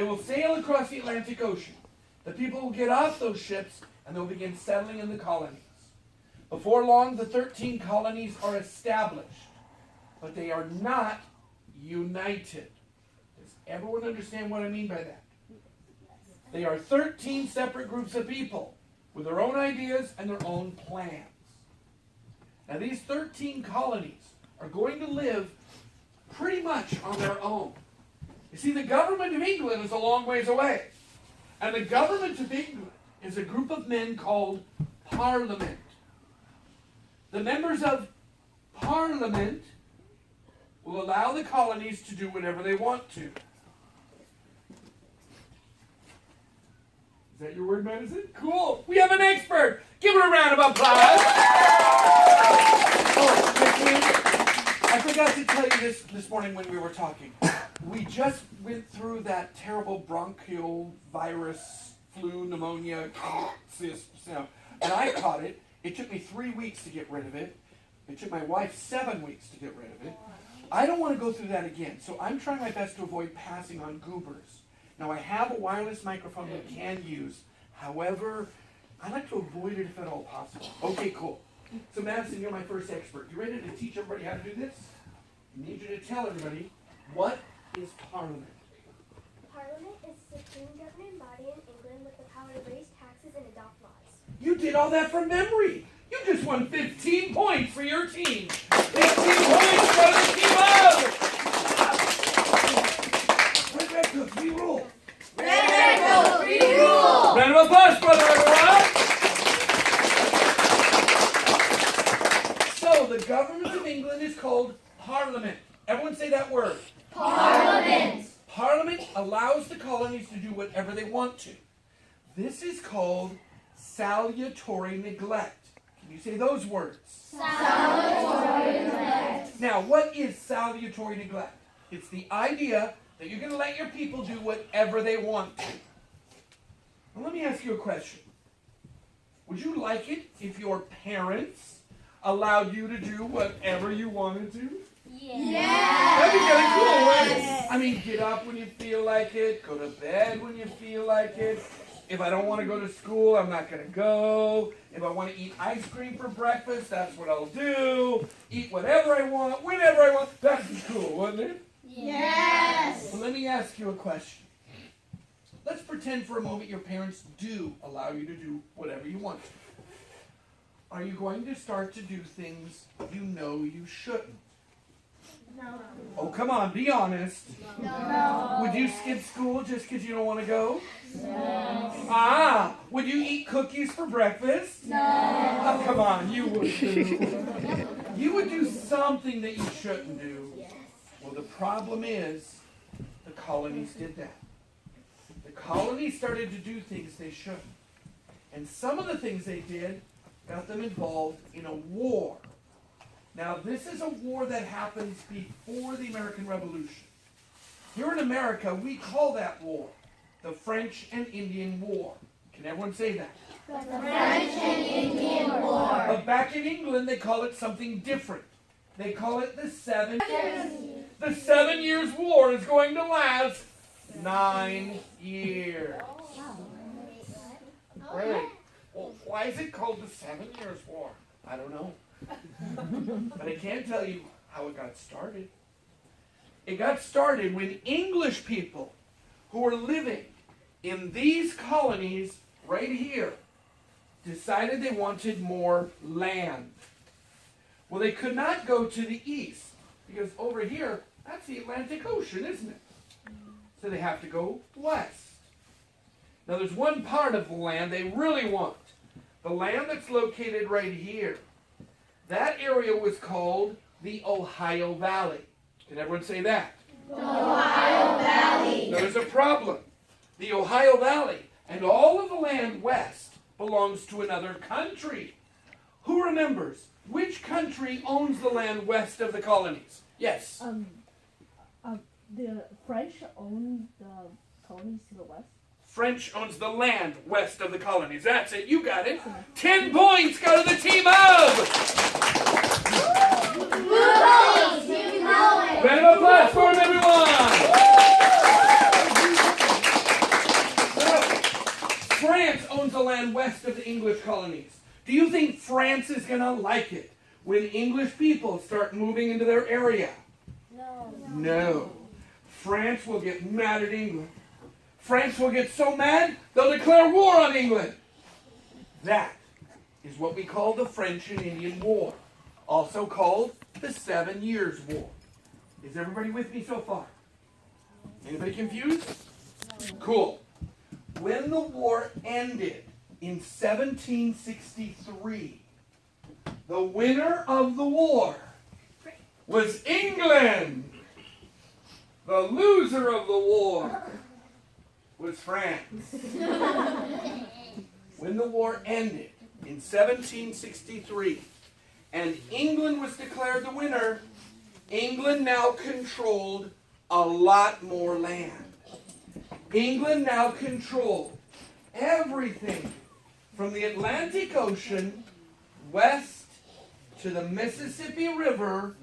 They will sail across the Atlantic Ocean. The people will get off those ships and they'll begin settling in the colonies. Before long, the 13 colonies are established, but they are not united. Does everyone understand what I mean by that? They are 13 separate groups of people with their own ideas and their own plans. Now, these 13 colonies are going to live pretty much on their own. You see, the government of England is a long ways away. And the government of England is a group of men called Parliament. The members of Parliament will allow the colonies to do whatever they want to. Is that your word, medicine? Cool. We have an expert. Give her a round of applause. Oh, I forgot to tell you this morning when we were talking. We just went through that terrible bronchial virus, flu, pneumonia, and I caught it. It took me 3 weeks to get rid of it. It took my wife 7 weeks to get rid of it. I don't want to go through that again, so I'm trying my best to avoid passing on goobers. Now, I have a wireless microphone we can use. However, I like to avoid it if at all possible. Okay, cool. So, Madison, you're my first expert. You ready to teach everybody how to do this? I need you to tell everybody, what is Parliament? Parliament is the supreme governing body in England with the power to raise taxes and adopt laws. You did all that from memory. You just won 15 points for your team. 15 points for the team up! Red Cook, we rule. Red Cook, we rule. Round of applause, brother, everyone. So, the government of England is called Parliament. Everyone say that word. Parliament. Parliament allows the colonies to do whatever they want to. This is called salutary neglect. Can you say those words? Salutary neglect. Now, what is salutary neglect? It's the idea that you're going to let your people do whatever they want to. Now, let me ask you a question. Would you like it if your parents allowed you to do whatever you wanted to? Yes. That'd be kind of cool, right? I mean, get up when you feel like it, go to bed when you feel like it. If I don't want to go to school, I'm not going to go. If I want to eat ice cream for breakfast, that's what I'll do. Eat whatever I want, whenever I want. That'd be cool, wouldn't it? Yes. Well, let me ask you a question. Let's pretend for a moment your parents do allow you to do whatever you want to. Are you going to start to do things you know you shouldn't? No. Oh, come on, be honest. No. Would you skip school just because you don't want to go? No. Ah, would you eat cookies for breakfast? No. Oh, come on, you would do. You would do something that you shouldn't do. Well, the problem is the colonies did that. The colonies started to do things they shouldn't. And some of the things they did got them involved in a war. Now, this is a war that happens before the American Revolution. Here in America, we call that war the French and Indian War. Can everyone say that? The French and Indian War. But back in England, they call it something different. They call it the 7 Years' War is going to last 9 years. Right. Well, why is it called the 7 Years' War? I don't know. But I can tell you how it got started. It got started when English people who were living in these colonies right here decided they wanted more land. Well, they could not go to the east because over here, that's the Atlantic Ocean, isn't it? So they have to go west. Now, there's one part of the land they really want. The land that's located right here. That area was called the Ohio Valley. Can everyone say that? The Ohio Valley. There's a problem. The Ohio Valley and all of the land west belongs to another country. Who remembers? Which country owns the land west of the colonies? Yes. The French own the colonies to the west. French owns the land west of the colonies. That's it. You got it. 10 points go to the team of. Round of applause for them, everyone. owns the land west of the English colonies. Do you think France is going to like it when English people start moving into their area? No. No. France will get mad at England. France will get so mad, they'll declare war on England. That is what we call the French and Indian War, also called the 7 Years' War. Is everybody with me so far? Anybody confused? Cool. When the war ended in 1763, the winner of the war was England. The loser of the war was France. When the war ended in 1763 and England was declared the winner, England now controlled a lot more land. England now controlled everything from the Atlantic Ocean west to the Mississippi River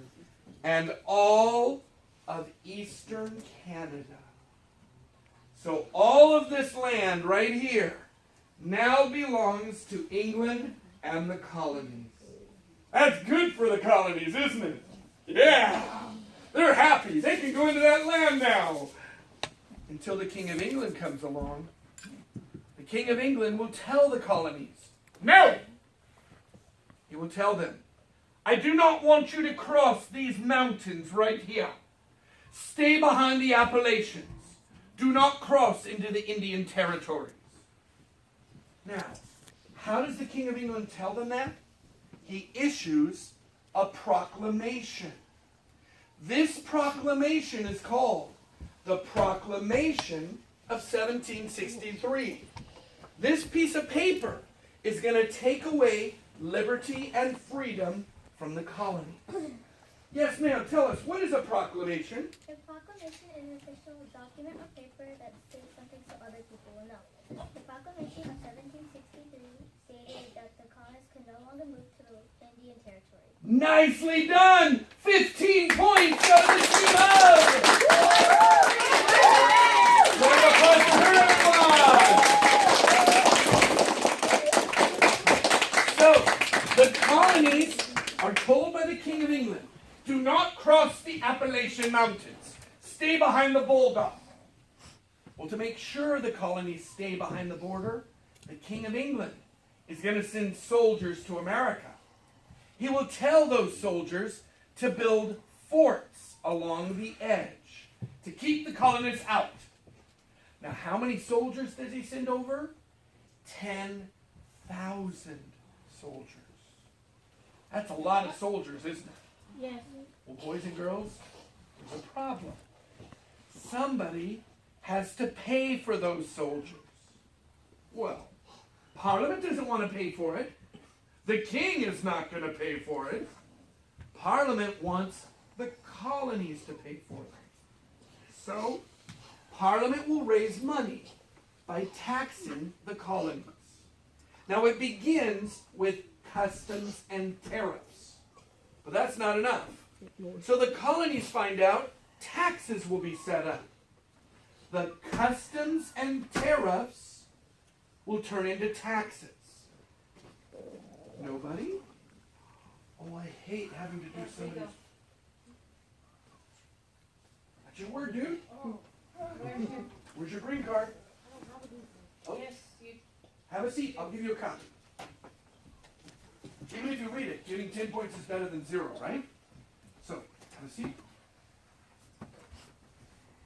and all of eastern Canada. So all of this land right here now belongs to England and the colonies. That's good for the colonies, isn't it? Yeah! They're happy. They can go into that land now. Until the King of England comes along. The King of England will tell the colonies, no! He will tell them, I do not want you to cross these mountains right here. Stay behind the Appalachians. Do not cross into the Indian territories. Now, how does the King of England tell them that? He issues a proclamation. This proclamation is called the Proclamation of 1763. This piece of paper is going to take away liberty and freedom from the colony. Yes, ma'am, tell us, what is a proclamation? A proclamation is an official document or paper that states something so other people will know. The Proclamation of 1763 stated that the colonists could no longer move to the Indian Territory. Nicely done! 15 points go to the team of! Round of applause for her, everyone! So, the colonies are told by the King of England, do not cross the Appalachian Mountains. Stay behind the Bulldog. Well, to make sure the colonies stay behind the border, the King of England is going to send soldiers to America. He will tell those soldiers to build forts along the edge to keep the colonists out. Now, how many soldiers does he send over? 10,000 soldiers. That's a lot of soldiers, isn't it? Yes. Well, boys and girls, there's a problem. Somebody has to pay for those soldiers. Well, Parliament doesn't want to pay for it. The king is not going to pay for it. Parliament wants the colonies to pay for it. So, Parliament will raise money by taxing the colonies. Now, it begins with customs and tariffs. But that's not enough. So the colonies find out taxes will be set up. The customs and tariffs will turn into taxes. Nobody? Oh, I hate having to do somebody's... That's your word, dude. Where's your green card? Oh. Yes, you. Have a seat. I'll give you a copy. Even if you read it, getting 10 points is better than 0, right? So, have a seat.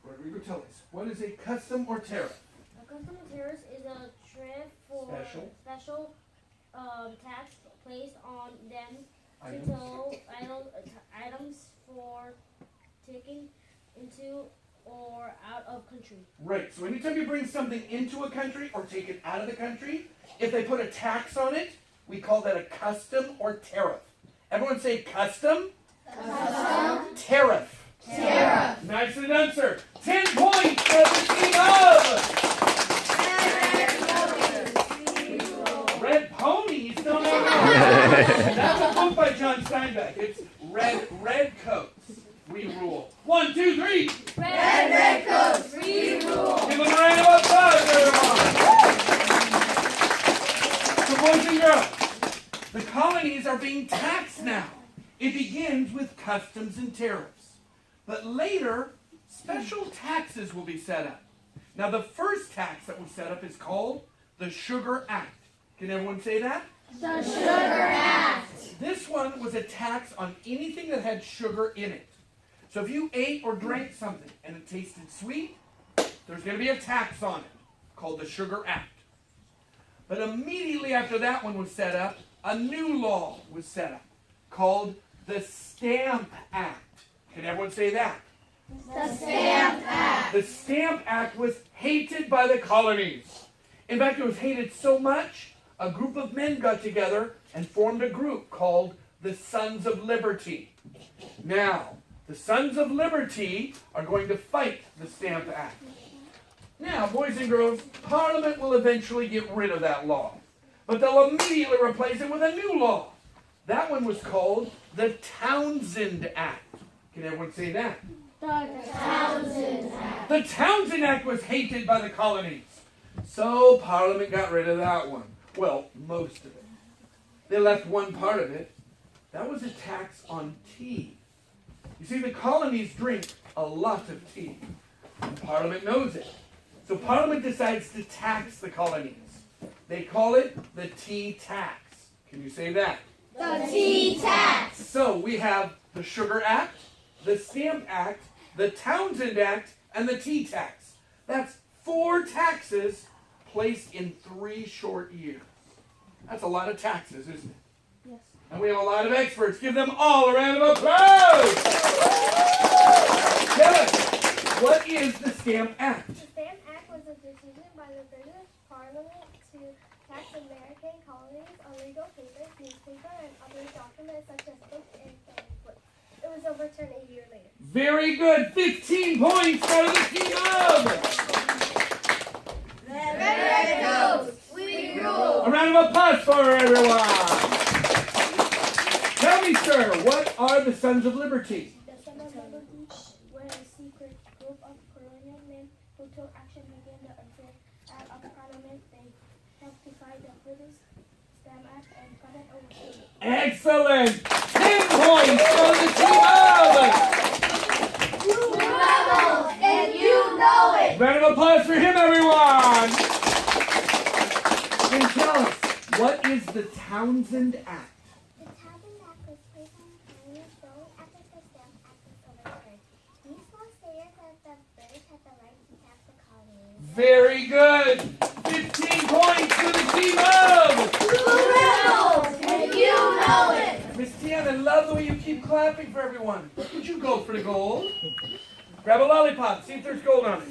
Rodrigo, tell us, what is a custom or tariff? A custom tariff is a tariff for special tax placed on them Items. to tow items for taking into or out of country. Right, so anytime you bring something into a country or take it out of the country, if they put a tax on it, we call that a custom or tariff. Everyone say custom? Custom. Tariff. Tariff. Nicely done, sir. 10 points for the team of Red Ponies. No. That's a book by John Steinbeck. It's Red Coats. We rule. 1, 2, 3. Red coats, we rule. Give them a round of applause, everyone. colonies are being taxed now. It begins with customs and tariffs. But later, special taxes will be set up. Now, the first tax that was set up is called the Sugar Act. Can everyone say that? The Sugar Act. This one was a tax on anything that had sugar in it. So if you ate or drank something and it tasted sweet, there's going to be a tax on it called the Sugar Act. But immediately after that one was set up, a new law was set up called the Stamp Act. Can everyone say that? The Stamp Act. The Stamp Act was hated by the colonies. In fact, it was hated so much, a group of men got together and formed a group called the Sons of Liberty. Now, the Sons of Liberty are going to fight the Stamp Act. Now, boys and girls, Parliament will eventually get rid of that law. But they'll immediately replace it with a new law. That one was called the Townshend Act. Can everyone say that? The Townshend Act. The Townshend Act was hated by the colonies. So Parliament got rid of that one. Well, most of it. They left one part of it. That was a tax on tea. You see, the colonies drink a lot of tea. And Parliament knows it. So Parliament decides to tax the colonies. They call it the tea tax. Can you say that? The tea tax. So we have the Sugar Act, the Stamp Act, the Townshend Act, and the tea tax. That's 4 taxes placed in 3 short years. That's a lot of taxes, isn't it? Yes. And we have a lot of experts. Give them all a round of applause. Tell us, what is the Stamp Act? The Stamp Act was a decision by the British Parliament to tax American colonies on legal papers, newspaper, and other documents such as books and pamphlets. It was overturned a year later. Very good. 15 points for the team of. Red Ghost, we rule. A round of applause for everyone. Tell me, sir, what are the Sons of Liberty? The Sons of Liberty were a secret group of colonial men who took action against the unfair act of Parliament. They helped to fight the British Stamp Act and got it overturned. Excellent. 10 points for the team of. You rebels, and you know it. Round of applause for him, everyone. And tell us, what is the Townshend Act? The Townshend Act was placed on colonies shortly after the Stamp Act was overturned. These laws stated that the British had the right to tax the colonies. Very good. 15 points to the team of. You rebels, and you know it. Miss Tian, I love the way you keep clapping for everyone. Would you go for the gold? Grab a lollipop. See if there's gold on it.